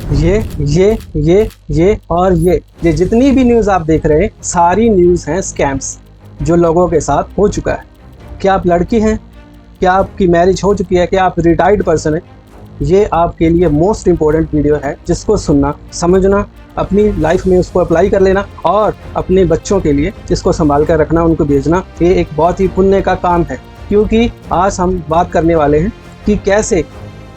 ये और ये जितनी भी न्यूज़ आप देख रहे हैं सारी न्यूज़ हैं स्कैम्स जो लोगों के साथ हो चुका है। क्या आप लड़की हैं, क्या आपकी मैरिज हो चुकी है, क्या आप रिटायर्ड पर्सन हैं, ये आपके लिए मोस्ट इम्पोर्टेंट वीडियो है जिसको सुनना, समझना, अपनी लाइफ में उसको अप्लाई कर लेना और अपने बच्चों के लिए इसको संभाल कर रखना, उनको भेजना। ये एक बहुत ही पुण्य का काम है, क्योंकि आज हम बात करने वाले हैं कि कैसे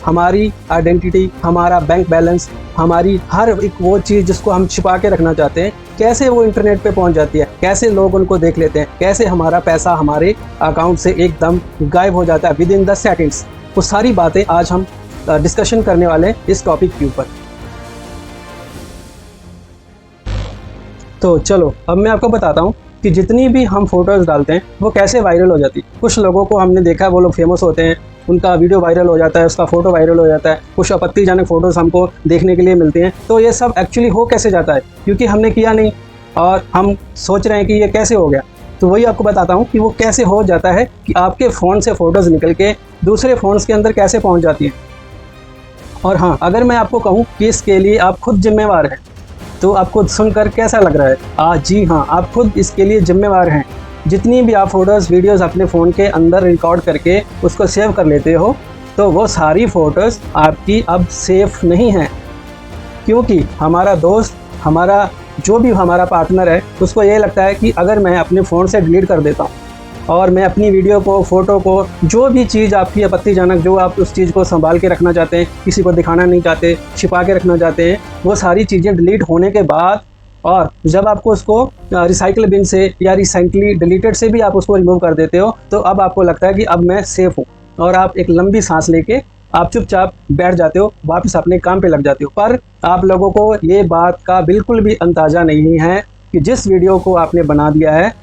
हमारी आइडेंटिटी, हमारा बैंक बैलेंस, हमारी हर एक वो चीज़ जिसको हम छिपा के रखना चाहते हैं, कैसे वो इंटरनेट पे पहुंच जाती है, कैसे लोग उनको देख लेते हैं, कैसे हमारा पैसा हमारे अकाउंट से एकदम गायब हो जाता है विद इन 10 सेकेंड्स। वो सारी बातें आज हम डिस्कशन करने वाले हैं इस टॉपिक के ऊपर। तो चलो अब मैं आपको बताता हूँ कि जितनी भी हम फोटोज़ डालते हैं वो कैसे वायरल हो जाती है। कुछ लोगों को हमने देखा है, वो लोग फेमस होते हैं, उनका वीडियो वायरल हो जाता है, उसका फ़ोटो वायरल हो जाता है, कुछ आपत्तिजनक फ़ोटोज़ हमको देखने के लिए मिलते हैं। तो ये सब एक्चुअली हो कैसे जाता है, क्योंकि हमने किया नहीं और हम सोच रहे हैं कि ये कैसे हो गया। तो वही आपको बताता हूँ कि वो कैसे हो जाता है, कि आपके फ़ोन से फ़ोटोज़ निकल के दूसरे फ़ोन्स के अंदर कैसे पहुँच जाती हैं। और हाँ, अगर मैं आपको कहूँ कि इसके लिए आप खुद जिम्मेवार हैं, तो आपको सुनकर कैसा लग रहा है? जी हाँ, आप खुद इसके लिए जिम्मेवार हैं। जितनी भी आप फ़ोटोज़ वीडियोज़ अपने फ़ोन के अंदर रिकॉर्ड करके उसको सेव कर लेते हो, तो वो सारी फ़ोटोज़ आपकी अब सेफ़ नहीं हैं, क्योंकि हमारा दोस्त, हमारा जो भी हमारा पार्टनर है, उसको ये लगता है कि अगर मैं अपने फ़ोन से डिलीट कर देता हूँ और मैं अपनी वीडियो को, फ़ोटो को, जो भी चीज़ आपकी आपत्तिजनक, जो आप उस चीज़ को संभाल के रखना चाहते हैं, किसी को दिखाना नहीं चाहते, छिपा के रखना चाहते हैं, वो सारी चीज़ें डिलीट होने के बाद और जब आपको उसको रिसाइकिल बिन से या रिसेंटली डिलीटेड से भी आप उसको रिमूव कर देते हो, तो अब आपको लगता है कि अब मैं सेफ़ हूँ और आप एक लंबी सांस लेके आप चुपचाप बैठ जाते हो, वापस अपने काम पे लग जाते हो। पर आप लोगों को ये बात का बिल्कुल भी अंदाज़ा नहीं है कि जिस वीडियो को आपने बना दिया है,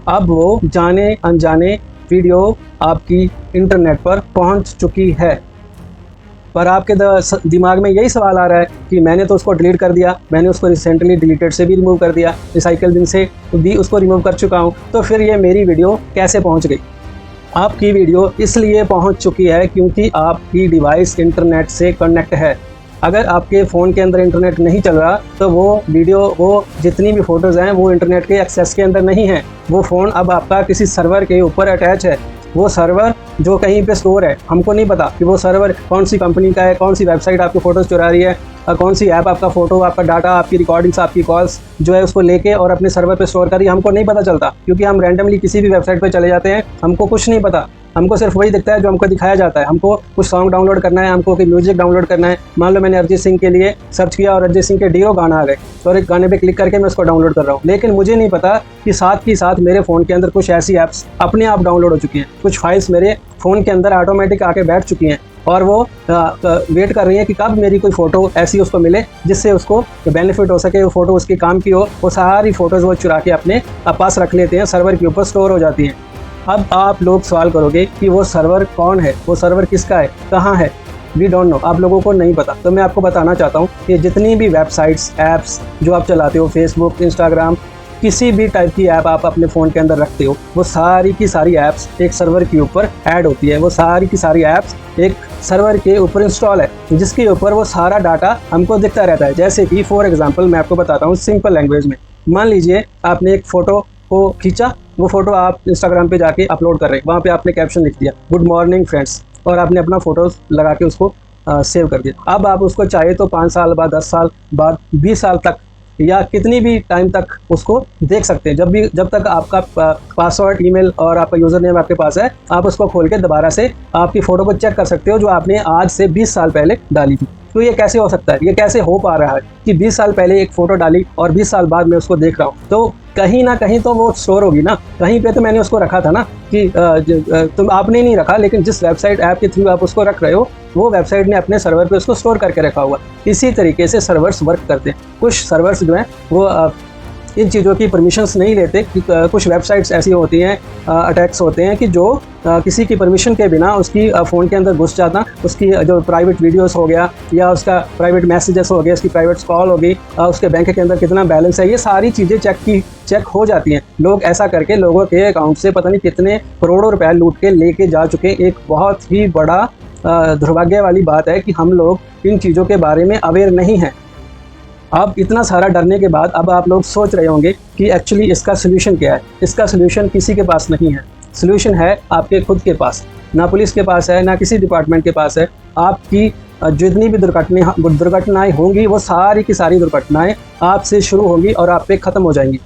अब वो जाने अनजाने वीडियो आपकी इंटरनेट पर पहुंच चुकी है। पर आपके दिमाग में यही सवाल आ रहा है कि मैंने तो उसको डिलीट कर दिया, मैंने उसको रिसेंटली डिलीटेड से भी रिमूव कर दिया, रिसाइकिल बिन से भी उसको रिमूव कर चुका हूं, तो फिर ये मेरी वीडियो कैसे पहुंच गई? आपकी वीडियो इसलिए पहुंच चुकी है क्योंकि आपकी डिवाइस इंटरनेट से कनेक्ट है। अगर आपके फ़ोन के अंदर इंटरनेट नहीं चल रहा, तो वो वीडियो, वो जितनी भी फ़ोटोज़ हैं, वो इंटरनेट के एक्सेस के अंदर नहीं है। वो फ़ोन अब आपका किसी सर्वर के ऊपर अटैच है। वो सर्वर जो कहीं पे स्टोर है, हमको नहीं पता कि वो सर्वर कौन सी कंपनी का है, कौन सी वेबसाइट आपकी फ़ोटोज़ चुरा रही है, कौन सी ऐप आपका फ़ोटो, आपका डाटा, आपकी रिकॉर्डिंग्स, आपकी कॉल्स जो है उसको लेके और अपने सर्वर पे स्टोर कर रही है। हमको नहीं पता चलता, क्योंकि हम रैंडमली किसी भी वेबसाइट पे चले जाते हैं, हमको कुछ नहीं पता। हमको सिर्फ वही दिखता है जो हमको दिखाया जाता है। हमको कुछ सॉन्ग डाउनलोड करना है, हमको कोई म्यूजिक डाउनलोड करना है, मान लो मैंने अरिजीत सिंह के लिए सर्च किया और अरिजीत सिंह के डीओ गाना आ गए, तो एक गाने पे क्लिक करके मैं उसको डाउनलोड कर रहा हूँ, लेकिन मुझे नहीं पता कि साथ ही साथ मेरे फ़ोन के अंदर कुछ ऐसी ऐप्स अपने आप डाउनलोड हो चुकी हैं, कुछ फाइल्स मेरे फ़ोन के अंदर ऑटोमेटिक आके बैठ चुकी हैं और वो वेट कर रही है कि कब मेरी कोई फ़ोटो ऐसी उसको मिले जिससे उसको बेनिफिट हो सके, वो फ़ोटो उसके काम की हो। वो सारी फ़ोटोज़ वो चुरा के अपने पास रख लेते हैं, सर्वर के ऊपर स्टोर हो जाती हैं। अब आप लोग सवाल करोगे कि वो सर्वर कौन है, वो सर्वर किसका है, कहाँ है? वी डोंट नो, आप लोगों को नहीं पता। तो मैं आपको बताना चाहता हूँ कि जितनी भी वेबसाइट्स, ऐप्स जो आप चलाते हो, फेसबुक, इंस्टाग्राम, किसी भी टाइप की ऐप आप अपने फ़ोन के अंदर रखते हो, वो सारी की सारी ऐप्स एक सर्वर के ऊपर ऐड होती है। वो सारी की सारी ऐप्स एक सर्वर के ऊपर इंस्टॉल है, जिसके ऊपर वो सारा डाटा हमको दिखता रहता है। जैसे कि फॉर एग्जांपल मैं आपको बताता हूँ सिंपल लैंग्वेज में। मान लीजिए आपने एक फ़ोटो को खींचा, वो फ़ोटो आप इंस्टाग्राम पे जाके अपलोड कर रहे हैं, वहाँ पे आपने कैप्शन लिख दिया गुड मॉर्निंग फ्रेंड्स, और आपने अपना फ़ोटोज़ लगा के उसको सेव कर दिया। अब आप उसको चाहे तो 5 साल बाद, 10 साल बाद, 20 साल तक या कितनी भी टाइम तक उसको देख सकते हैं। जब तक आपका पासवर्ड, ईमेल और आपका यूज़र नेम आपके पास है, आप उसको खोल के दोबारा से आपकी फ़ोटो को चेक कर सकते हो जो आपने आज से 20 साल पहले डाली थी। तो ये कैसे हो सकता है, ये कैसे हो पा रहा है कि 20 साल पहले एक फ़ोटो डाली और 20 साल बाद मैं उसको देख रहा हूँ? तो कहीं ना कहीं तो वो स्टोर होगी ना, कहीं पे तो मैंने उसको रखा था ना, कि तुम आपने नहीं रखा, लेकिन जिस वेबसाइट ऐप के थ्रू आप उसको रख रहे हो, वो वेबसाइट ने अपने सर्वर पे उसको स्टोर करके रखा हुआ। इसी तरीके से सर्वर्स वर्क करते हैं। कुछ सर्वर्स जो हैं वो इन चीज़ों की परमिशंस नहीं लेते कि कुछ वेबसाइट्स ऐसी होती हैं, अटैक्स होते हैं कि जो किसी की परमिशन के बिना उसकी फ़ोन के अंदर घुस जाता, उसकी जो प्राइवेट वीडियोस हो गया या उसका प्राइवेट मैसेजेस हो गए, उसकी प्राइवेट कॉल हो गई, उसके बैंक के अंदर कितना बैलेंस है, ये सारी चीज़ें चेक हो जाती हैं। लोग ऐसा करके लोगों के अकाउंट से पता नहीं कितने करोड़ों रुपए लूट के लेके जा चुके। एक बहुत ही बड़ा दुर्भाग्य वाली बात है कि हम लोग इन चीज़ों के बारे में अवेयर नहीं हैं। अब इतना सारा डरने के बाद अब आप लोग सोच रहे होंगे कि एक्चुअली इसका सोल्यूशन क्या है। इसका सोल्यूशन किसी के पास नहीं है। सोल्यूशन है आपके खुद के पास, ना पुलिस के पास है, ना किसी डिपार्टमेंट के पास है। आपकी जितनी भी दुर्घटनाएं होंगी वो सारी की सारी दुर्घटनाएं आपसे शुरू होंगी और आप पे ख़त्म हो जाएंगी।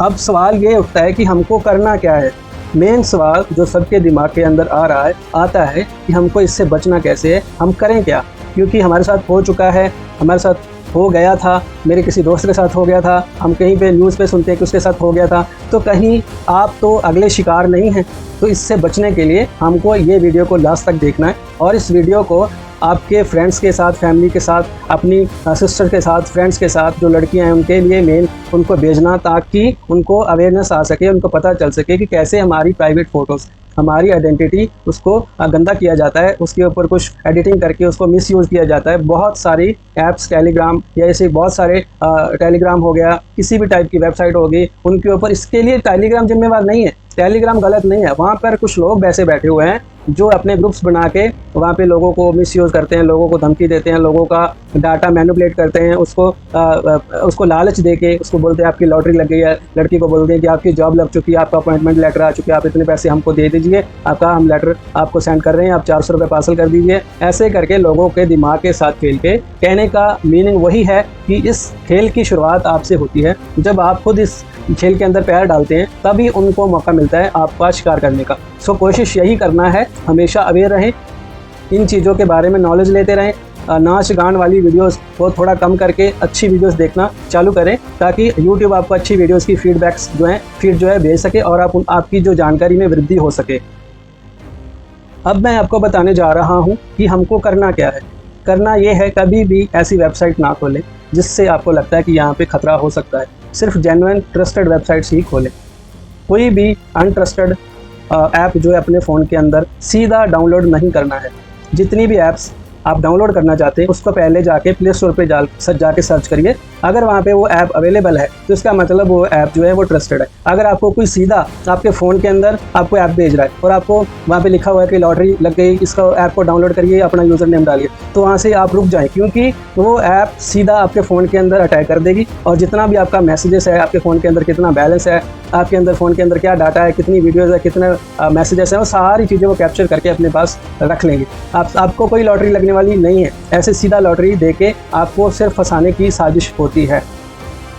अब सवाल ये उठता है कि हमको करना क्या है। मेन सवाल जो सबके दिमाग के अंदर आता है कि हमको इससे बचना कैसे है, हम करें क्या। क्योंकि हमारे साथ हो चुका है, हमारे साथ हो गया था, मेरे किसी दोस्त के साथ हो गया था, हम कहीं पे न्यूज़ पे सुनते हैं कि उसके साथ हो गया था। तो कहीं आप तो अगले शिकार नहीं हैं। तो इससे बचने के लिए हमको ये वीडियो को लास्ट तक देखना है और इस वीडियो को आपके फ्रेंड्स के साथ, फैमिली के साथ, अपनी सिस्टर के साथ, फ्रेंड्स के साथ, जो लड़कियां हैं उनके लिए मेन उनको भेजना, ताकि उनको अवेयरनेस आ सके, उनको पता चल सके कि कैसे हमारी प्राइवेट फ़ोटोज़, हमारी आइडेंटिटी उसको गंदा किया जाता है, उसके ऊपर कुछ एडिटिंग करके उसको मिसयूज़ किया जाता है। बहुत सारी ऐप्स, टेलीग्राम या ऐसे बहुत सारे टेलीग्राम हो गया, किसी भी टाइप की वेबसाइट होगी, उनके ऊपर इसके लिए टेलीग्राम जिम्मेवार नहीं है। टेलीग्राम गलत नहीं है, वहाँ पर कुछ लोग वैसे बैठे हुए हैं जो अपने ग्रुप्स बना के वहाँ पे लोगों को मिसयूज़ करते हैं, लोगों को धमकी देते हैं, लोगों का डाटा मैनिपुलेट करते हैं, उसको लालच दे के उसको बोलते हैं आपकी लॉटरी लग गई है, लड़की को बोलते हैं कि आपकी जॉब लग चुकी है, आपका अपॉइंटमेंट लेटर आ चुकी है, आप इतने पैसे हमको दे दीजिए, आपका हम लेटर आपको सेंड कर रहे हैं, आप 400 रुपये पार्सल कर दीजिए। ऐसे करके लोगों के दिमाग के साथ खेल के, कहने का मीनिंग वही है कि इस खेल की शुरुआत आपसे होती है। जब आप खुद इस खेल के अंदर पैर डालते हैं तभी उनको मौका मिलता है आपका शिकार करने का। सो कोशिश यही करना है, हमेशा अवेयर रहें, इन चीज़ों के बारे में नॉलेज लेते रहें। नाच गान वाली वीडियोस को थोड़ा कम करके अच्छी वीडियोस देखना चालू करें, ताकि यूट्यूब आपको अच्छी वीडियोस की फीडबैक्स फीड जो है भेज सके और आपकी जो जानकारी में वृद्धि हो सके। अब मैं आपको बताने जा रहा हूँ कि हमको करना क्या है। करना ये है, कभी भी ऐसी वेबसाइट ना खोलें जिससे आपको लगता है कि यहाँ पे ख़तरा हो सकता है। सिर्फ जेन्युइन ट्रस्टेड वेबसाइट्स ही खोलें। कोई भी अनट्रस्टेड ऐप जो है अपने फ़ोन के अंदर सीधा डाउनलोड नहीं करना है। जितनी भी ऐप्स आप डाउनलोड करना चाहते हैं उसको पहले जाके प्ले स्टोर पे जाके सर्च करिए। अगर वहाँ पे वो ऐप अवेलेबल है तो इसका मतलब वो ऐप जो है वो ट्रस्टेड है। अगर आपको कोई सीधा आपके फ़ोन के अंदर आपको ऐप भेज रहा है और आपको वहाँ पे लिखा हुआ है कि लॉटरी लग गई, इसका ऐप को डाउनलोड करिए, अपना यूज़र नेम डालिए, तो वहाँ से आप रुक जाएँ, क्योंकि वो ऐप सीधा आपके फ़ोन के अंदर अटैक कर देगी और जितना भी आपका मैसेजेस है, आपके फ़ोन के अंदर कितना बैलेंस है, आपके अंदर फ़ोन के अंदर क्या डाटा है, कितनी वीडियोज़ है, कितने मैसेजेस हैं, वो सारी चीज़ें वो कैप्चर करके अपने पास रख लेंगे। आपको कोई लॉटरी लगने वाली नहीं है। ऐसे सीधा लॉटरी देके आपको सिर्फ फंसाने की साजिश होती है।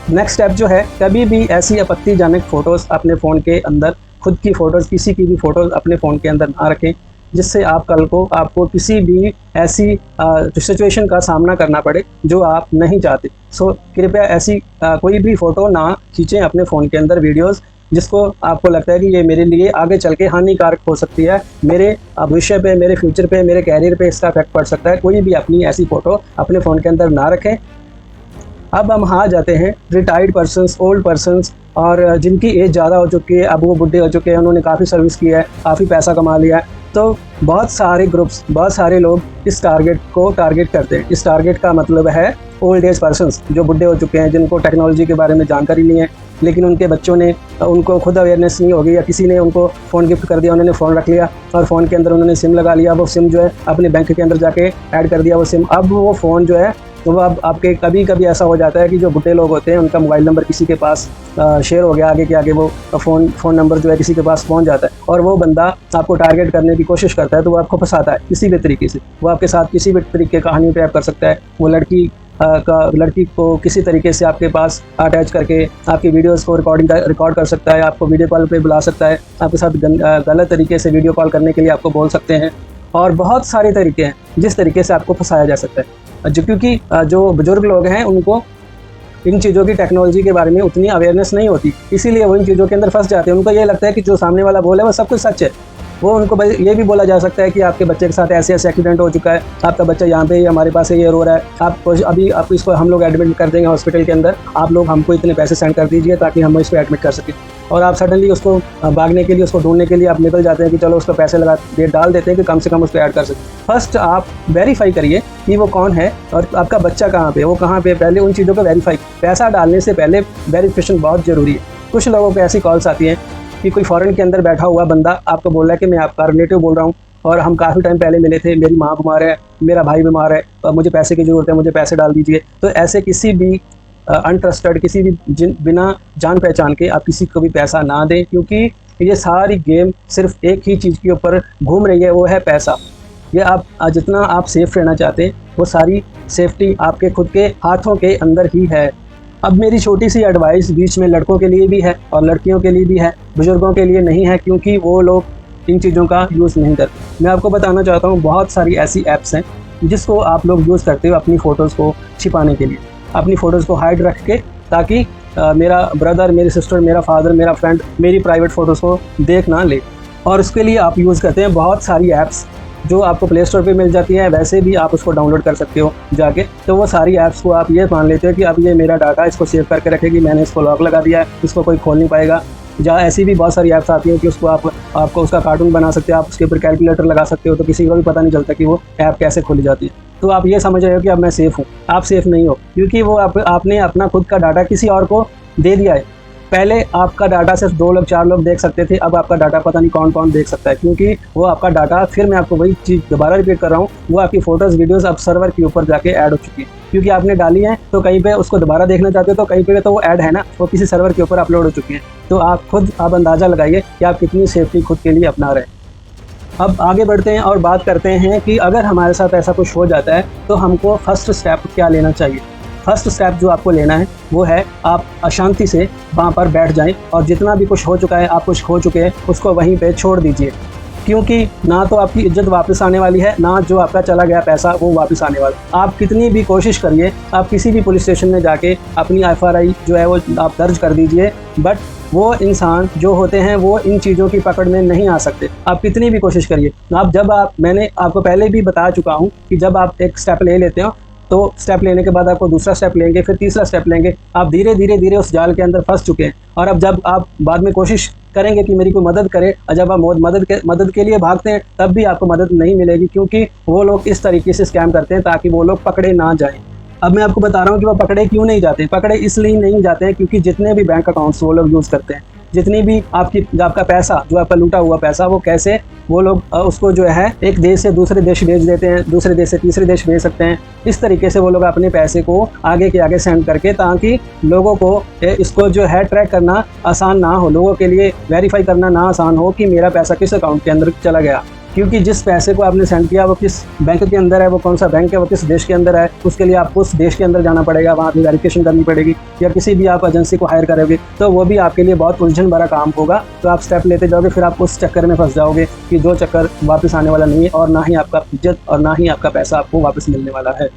नेक्स्ट स्टेप जो है, कभी भी ऐसी आपत्तिजनक फ़ोटोज़ अपने फ़ोन के अंदर, खुद की फ़ोटोज़, किसी की भी फ़ोटोज़ अपने फ़ोन के अंदर ना रखें, जिससे आप कल को आपको किसी भी ऐसी सिचुएशन का सामना करना पड़े जो आप नहीं चाहते। सो कृपया ऐसी कोई भी फ़ोटो ना खींचें अपने फ़ोन के अंदर, वीडियोज़ जिसको आपको लगता है कि ये मेरे लिए आगे चल के हानिकारक हो सकती है, मेरे भविष्य पे, मेरे फ्यूचर पे, मेरे कैरियर पे इसका इफेक्ट पड़ सकता है। कोई भी अपनी ऐसी फ़ोटो अपने फ़ोन के अंदर ना रखें। अब हम आ जाते हैं रिटायर्ड पर्सनस, ओल्ड पर्सनस और जिनकी एज ज़्यादा हो चुकी है, अब वो बुढ़े हो चुके हैं, उन्होंने काफ़ी सर्विस की है, काफ़ी पैसा कमा लिया है। तो बहुत सारे ग्रुप्स, बहुत सारे लोग इस टारगेट को टारगेट करते हैं। इस टारगेट का मतलब है ओल्ड एज पर्सनस, जो बुढ़े हो चुके हैं, जिनको टेक्नोलॉजी के बारे में जानकारी नहीं है, लेकिन उनके बच्चों ने, उनको खुद अवेयरनेस नहीं होगी या किसी ने उनको फ़ोन गिफ्ट कर दिया, उन्होंने फ़ोन रख लिया और फ़ोन के अंदर उन्होंने सिम लगा लिया। वो सिम जो है अपने बैंक के अंदर जाके ऐड कर दिया वो सिम। अब वो फ़ोन जो है तो वो अब आपके कभी कभी ऐसा हो जाता है कि जो बुढ़े लोग होते हैं उनका मोबाइल नंबर किसी के पास शेयर हो गया, आगे के आगे वो फ़ोन नंबर जो है किसी के पास पहुंच जाता है और वो बंदा आपको टारगेट करने की कोशिश करता है, तो वो आपको फंसाता है किसी भी तरीके से। वो आपके साथ किसी भी तरीके का कहानी ट्रैप कर सकता है। वो लड़की को किसी तरीके से आपके पास अटैच करके आपकी वीडियोस को रिकॉर्ड कर सकता है, आपको वीडियो कॉल पे बुला सकता है, आपके साथ गलत तरीके से वीडियो कॉल करने के लिए आपको बोल सकते हैं और बहुत सारे तरीके हैं जिस तरीके से आपको फंसाया जा सकता है। क्योंकि जो बुज़ुर्ग लोग हैं उनको इन चीज़ों की, टेक्नोलॉजी के बारे में उतनी अवेयरनेस नहीं होती, इसीलिए वो इन चीज़ों के अंदर फंस जाते हैं। उनको ये लगता है कि जो सामने वाला बोले वो सब कुछ सच है। वो उनको ये भी बोला जा सकता है कि आपके बच्चे के साथ ऐसे एक्सीडेंट हो चुका है, आपका बच्चा यहाँ पे हमारे पास ये रो रहा है, आप इसको हम लोग एडमिट कर देंगे हॉस्पिटल के अंदर, आप लोग हमको इतने पैसे सेंड कर दीजिए ताकि हम इसको एडमिट कर सकें। और आप सडनली उसको भागने के लिए, उसको ढूंढने के लिए आप निकल जाते हैं कि चलो उसको पैसे डाल देते हैं कि कम से कम उसको ऐड कर सकें। फर्स्ट आप वेरीफाई करिए कि वो कौन है और आपका बच्चा कहाँ पे, वो कहाँ पे, पहले उन चीज़ों को वेरीफाई। पैसा डालने से पहले वेरिफिकेशन बहुत ज़रूरी है। कुछ लोगों को ऐसी कॉल्स आती हैं कि कोई फॉरेन के अंदर बैठा हुआ बंदा आपको बोल रहा है कि मैं आपका रिलेटिव बोल रहा हूँ और हम काफ़ी टाइम पहले मिले थे, मेरी माँ बीमार है, मेरा भाई बीमार है, मुझे पैसे की ज़रूरत है, मुझे पैसे डाल दीजिए। तो ऐसे किसी भी अनट्रस्टेड, किसी भी बिना जान पहचान के आप किसी को भी पैसा ना दें, क्योंकि ये सारी गेम सिर्फ एक ही चीज़ के ऊपर घूम रही है, वो है पैसा। ये आप जितना आप सेफ़ रहना चाहते हैं वो सारी सेफ्टी आपके खुद के हाथों के अंदर ही है। अब मेरी छोटी सी एडवाइस बीच में लड़कों के लिए भी है और लड़कियों के लिए भी है, बुज़ुर्गों के लिए नहीं है, क्योंकि वो लोग इन चीज़ों का यूज़ नहीं करते। मैं आपको बताना चाहता हूँ, बहुत सारी ऐसी ऐप्स हैं जिसको आप लोग यूज़ करते हो अपनी फ़ोटोज़ को छिपाने के लिए, अपनी फ़ोटोज़ को हाइड रख के, ताकि मेरा ब्रदर, मेरी सिस्टर, मेरा फादर, मेरा फ्रेंड मेरी प्राइवेट फ़ोटोज़ को देख ना ले। और उसके लिए आप यूज़ करते हैं बहुत सारी ऐप्स जो आपको प्ले स्टोर पे मिल जाती हैं, वैसे भी आप उसको डाउनलोड कर सकते हो जाके। तो वो सारी ऐप्स को आप ये मान लेते हो कि अब ये मेरा डाटा इसको सेव करके रखेगी, मैंने इसको लॉक लगा दिया है, इसको कोई खोल नहीं पाएगा। जहाँ ऐसी भी बहुत सारी ऐप्स आती हैं कि उसको आपको उसका कार्टून बना सकते हो, आप उसके ऊपर कैलकुलेटर लगा सकते हो, तो किसी को भी पता नहीं चलता कि वो ऐप कैसे खोली जाती है। तो आप ये समझ रहे हो कि अब मैं सेफ़ हूँ, आप सेफ़ नहीं हो, क्योंकि वो आपने अपना खुद का डाटा किसी और को दे दिया है। पहले आपका डाटा सिर्फ 2 लोग 4 लोग देख सकते थे, अब आपका डाटा पता नहीं कौन कौन देख सकता है, क्योंकि वो आपका डाटा, फिर मैं आपको वही चीज़ दोबारा रिपीट कर रहा हूँ, वो आपकी फ़ोटोज़ वीडियोज़ अब सर्वर के ऊपर जाके ऐड हो चुकी है, क्योंकि आपने डाली है तो कहीं पे उसको दोबारा देखना चाहते हो, तो कहीं पे तो वो ऐड है ना, वो किसी सर्वर के ऊपर अपलोड हो चुकी है। तो आप अंदाज़ा लगाइए कि आप कितनी सेफ्टी खुद के लिए अपना रहे हैं। अब आगे बढ़ते हैं और बात करते हैं कि अगर हमारे साथ ऐसा कुछ हो जाता है तो हमको फर्स्ट स्टेप क्या लेना चाहिए। फर्स्ट स्टेप जो आपको लेना है वो है, आप अशांति से वहाँ पर बैठ जाएं और जितना भी कुछ हो चुका है, आप कुछ खो चुके हैं, उसको वहीं पे छोड़ दीजिए, क्योंकि ना तो आपकी इज्जत वापस आने वाली है, ना जो आपका चला गया पैसा वो वापस आने वाला। आप कितनी भी कोशिश करिए, आप किसी भी पुलिस स्टेशन में जाके अपनी FRI जो है वो आप दर्ज कर दीजिए, बट वो इंसान जो होते हैं वो इन चीज़ों की पकड़ में नहीं आ सकते, आप कितनी भी कोशिश करिए। मैंने आपको पहले भी बता चुका हूँ कि जब आप एक स्टेप ले लेते हो तो स्टेप लेने के बाद आपको दूसरा स्टेप लेंगे, फिर तीसरा स्टेप लेंगे, आप धीरे धीरे उस जाल के अंदर फंस चुके हैं। और अब जब आप बाद में कोशिश करेंगे कि मेरी कोई मदद करे, और जब आप मदद के लिए भागते हैं तब भी आपको मदद नहीं मिलेगी, क्योंकि वो लोग इस तरीके से स्कैम करते हैं ताकि वो लोग पकड़े ना जाएं। अब मैं आपको बता रहा हूँ कि वो पकड़े क्यों नहीं जाते। पकड़े इसलिए नहीं जाते हैं क्योंकि जितने भी बैंक अकाउंट्स वो लोग यूज़ करते हैं, जितनी भी आपका पैसा, जो आपका लूटा हुआ पैसा, वो कैसे वो लोग उसको जो है एक देश से दूसरे देश भेज देते हैं, दूसरे देश से तीसरे देश भेज सकते हैं। इस तरीके से वो लोग अपने पैसे को आगे के आगे सेंड करके, ताकि लोगों को इसको जो है ट्रैक करना आसान ना हो, लोगों के लिए वेरीफाई करना ना आसान हो कि मेरा पैसा किस अकाउंट के अंदर चला गया। क्योंकि जिस पैसे को आपने सेंड किया वो किस बैंक के अंदर है, वो कौन सा बैंक है, वो किस देश के अंदर है, उसके लिए आपको उस देश के अंदर जाना पड़ेगा, वहाँ की वेरिफिकेशन करनी पड़ेगी, या किसी भी आप एजेंसी को हायर करोगे तो वो भी आपके लिए बहुत उलझन भरा काम होगा। तो आप स्टेप लेते जाओगे, फिर आप उस चक्कर में फंस जाओगे कि जो चक्कर वापस आने वाला नहीं है, और ना ही आपका इज्जत और ना ही आपका पैसा आपको वापस मिलने वाला है।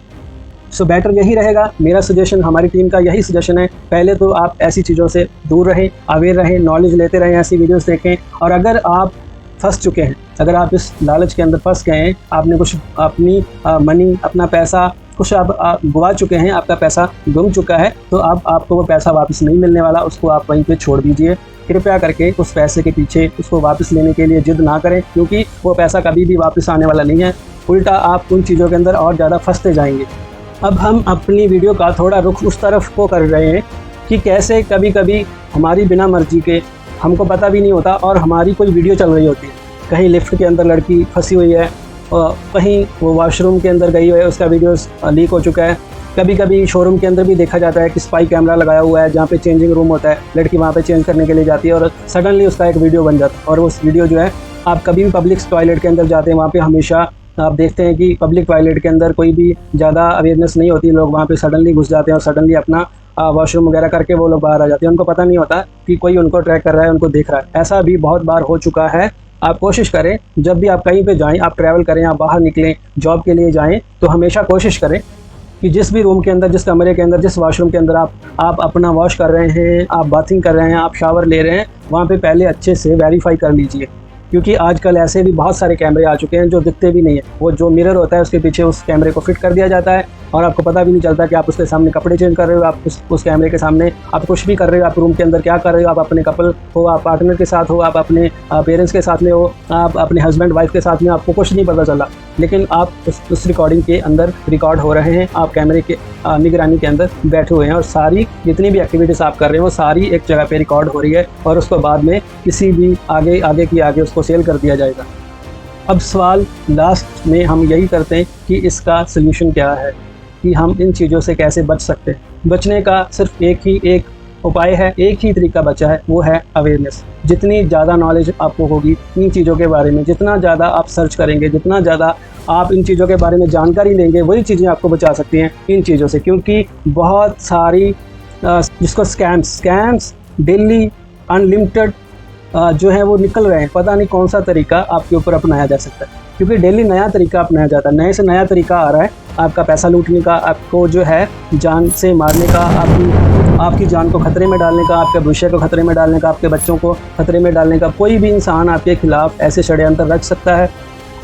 सो बेटर यही रहेगा, मेरा सजेशन, हमारी टीम का यही सजेशन है, पहले तो आप ऐसी चीज़ों से दूर रहें, अवेयर रहें, नॉलेज लेते रहें, ऐसी वीडियोस देखें। और अगर आप फंस चुके हैं, अगर आप इस लालच के अंदर फंस गए हैं, आपने कुछ अपनी मनी, अपना पैसा कुछ आप गवा चुके हैं, आपका पैसा गुम चुका है, तो आपको वो पैसा वापस नहीं मिलने वाला, उसको आप वहीं पे छोड़ दीजिए। कृपया करके उस पैसे के पीछे उसको वापस लेने के लिए जिद ना करें, क्योंकि वो पैसा कभी भी वापस आने वाला नहीं है, उल्टा आप उन चीज़ों के अंदर और ज़्यादा फंसते जाएंगे। अब हम अपनी वीडियो का थोड़ा रुख उस तरफ को कर रहे हैं कि कैसे कभी कभी हमारी बिना मर्जी के, हमको पता भी नहीं होता, और हमारी कोई वीडियो चल रही होती है, कहीं लिफ्ट के अंदर लड़की फंसी हुई है, और कहीं वो वॉशरूम के अंदर गई हुई है, उसका वीडियो लीक हो चुका है। कभी कभी शोरूम के अंदर भी देखा जाता है कि स्पाई कैमरा लगाया हुआ है, जहाँ पे चेंजिंग रूम होता है, लड़की वहाँ पे चेंज करने के लिए जाती है और सडनली उसका एक वीडियो बन जाता है। और उस वीडियो जो है, आप कभी भी पब्लिक टॉयलेट के अंदर जाते हैं, वहाँ पे हमेशा आप देखते हैं कि पब्लिक टॉयलेट के अंदर कोई भी ज़्यादा अवेयरनेस नहीं होती, लोग वहाँ पे सडनली घुस जाते हैं और सडनली अपना वॉशरूम वगैरह करके वो लोग बाहर आ जाते हैं। उनको पता नहीं होता कि कोई उनको ट्रैक कर रहा है, उनको देख रहा है। ऐसा भी बहुत बार हो चुका है। आप कोशिश करें, जब भी आप कहीं पे जाएं, आप ट्रैवल करें, आप बाहर निकलें, जॉब के लिए जाएं, तो हमेशा कोशिश करें कि जिस भी रूम के अंदर, जिस कमरे के अंदर, जिस वॉशरूम के अंदर आप अपना वॉश कर रहे हैं, आप बाथिंग कर रहे हैं, आप शावर ले रहे हैं, वहाँ पे पहले अच्छे से वेरीफाई कर लीजिए। क्योंकि आजकल ऐसे भी बहुत सारे कैमरे आ चुके हैं जो दिखते भी नहीं है, वो जो मिरर होता है उसके पीछे उस कैमरे को फिट कर दिया जाता है, और आपको पता भी नहीं चलता कि आप उसके सामने कपड़े चेंज कर रहे हो, आप उस कैमरे के सामने आप कुछ भी कर रहे हो, आप रूम के अंदर क्या कर रहे हो, आप अपने कपल हो, आप पार्टनर के साथ हो, आप अपने पेरेंट्स के साथ में हो, आप अपने हस्बैंड वाइफ के साथ में, आपको कुछ नहीं पता चला, लेकिन आप उस रिकॉर्डिंग के अंदर रिकॉर्ड हो रहे हैं, आप कैमरे के निगरानी के अंदर बैठे हुए हैं, और सारी जितनी भी एक्टिविटीज़ आप कर रहे हैं वो सारी एक जगह पे रिकॉर्ड हो रही है, और उसको बाद में किसी भी आगे की आगे उसको सेल कर दिया जाएगा। अब सवाल लास्ट में हम यही करते हैं कि इसका सल्यूशन क्या है, कि हम इन चीज़ों से कैसे बच सकते हैं। बचने का सिर्फ एक उपाय है, एक ही तरीका बचा है, वो है अवेयरनेस। जितनी ज़्यादा नॉलेज आपको होगी इन चीज़ों के बारे में, जितना ज़्यादा आप सर्च करेंगे, जितना ज़्यादा आप इन चीज़ों के बारे में जानकारी लेंगे, वही चीज़ें आपको बचा सकती हैं इन चीज़ों से। क्योंकि बहुत सारी जिसको स्कैम्स डेली अनलिमिटेड जो है वो निकल रहे हैं। पता नहीं कौन सा तरीका आपके ऊपर अपनाया जा सकता है, क्योंकि डेली नया तरीका अपनाया जाता है, नए से नया तरीका आ रहा है आपका पैसा लूटने का, आपको जो है जान से मारने का, आपकी जान को खतरे में डालने का, आपके भविष्य को खतरे में डालने का, आपके बच्चों को खतरे में डालने का। कोई भी इंसान आपके खिलाफ ऐसे षड्यंत्र रच सकता है।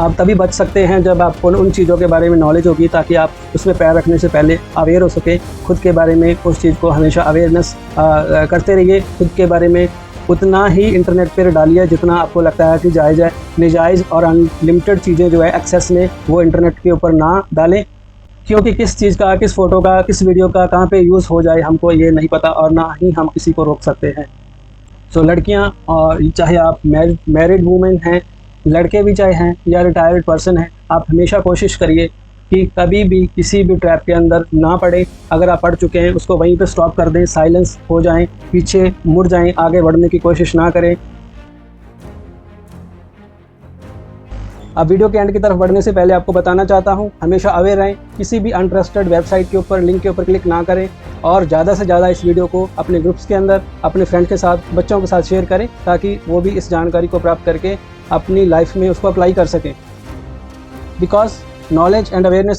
आप तभी बच सकते हैं जब आपको उन चीज़ों के बारे में नॉलेज होगी, ताकि आप उसमें पैर रखने से पहले अवेयर हो सके खुद के बारे में। उस चीज़ को हमेशा अवेयरनेस करते रहिए खुद के बारे में। उतना ही इंटरनेट पर डालिए जितना आपको लगता है कि जायज़ है। नजायज़ और अनलिमिटेड चीज़ें जो है एक्सेस में, वो इंटरनेट के ऊपर ना डालें, क्योंकि किस चीज़ का, किस फ़ोटो का, किस वीडियो का कहाँ पे यूज़ हो जाए हमको ये नहीं पता, और ना ही हम किसी को रोक सकते हैं। सो लड़कियाँ, और चाहे आप मैरिड वूमेन हैं, लड़के भी चाहे हैं या रिटायर्ड पर्सन हैं, आप हमेशा कोशिश करिए कि कभी भी किसी भी ट्रैप के अंदर ना पड़े। अगर आप पड़ चुके हैं उसको वहीं पे स्टॉप कर दें, साइलेंस हो जाएं, पीछे मुड़ जाएं, आगे बढ़ने की कोशिश ना करें। अब वीडियो के एंड की तरफ बढ़ने से पहले आपको बताना चाहता हूं, हमेशा अवेयर रहें, किसी भी अनट्रस्टेड वेबसाइट के ऊपर, लिंक के ऊपर क्लिक ना करें, और ज़्यादा से ज़्यादा इस वीडियो को अपने ग्रुप्स के अंदर, अपने फ्रेंड के साथ, बच्चों के साथ शेयर करें, ताकि वो भी इस जानकारी को प्राप्त करके अपनी लाइफ में उसको अप्लाई कर सकें। Because knowledge and awareness